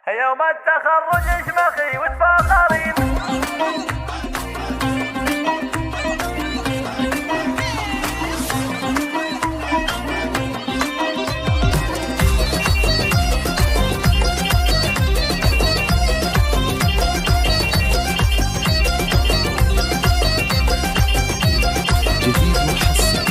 يوم التخرج اشمخي وتفاخرين. جديد محصل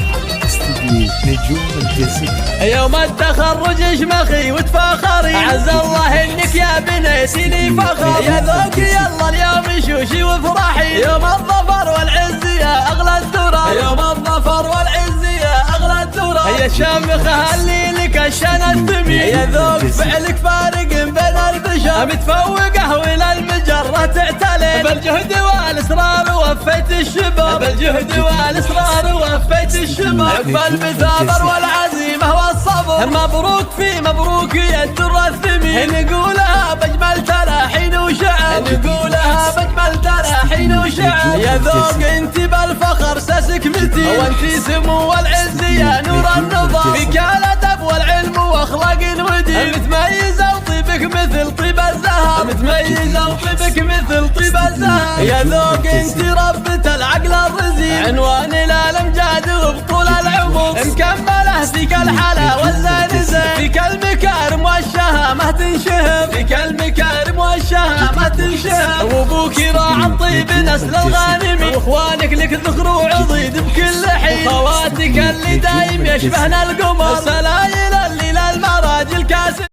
استديو نجوم الجزيرة. يوم التخرج اشمخي وتفاخري، عز الله انك يا بنيتي لي فخر. يا ذوقي يلا اليوم شوشي وافرحي، يوم الظفر والعز يا اغلى الدرر. يوم الظفر والعز يا اغلى الدرر. يا شامخه اللي لك الشنى، يا ذوق فعلك فارق بين البشر. متفوقه والى المجره تعتلي، بالجهد والاصرار وفيت الشباب. بالجهد والاصرار وفيت الشباب. بالمثابر والعزيمه والصبر، مبروك في مبروك يا الدر الثمين. نقولها باجمل تلاحين وشعر، نقولها باجمل تلاحين وشعر. يا ذوق انت بالفخر ساسك متين، وانت سمو العز يا نور النظر. فيك الادب والعلم واخلاق ودين، متميزه وطيبك مثل طيب الزهر. متميزه وطيبك مثل طيب الزهر. يا ذوق انت ربة العقل الرزين، عنوان الامجاد وبطول العمر. مكمله فيك الحلا والزين زين، فيك المكارم والشهامه تنشهر. فيك المكارم والشهامه تنشهر. وابوك راعى الطيب نسل الغانمين، واخوانك لك ذخر وعضيد بكل حين. خواتك اللي دايم يشبهن القمر، سلايل اللي للمراجل كاسر.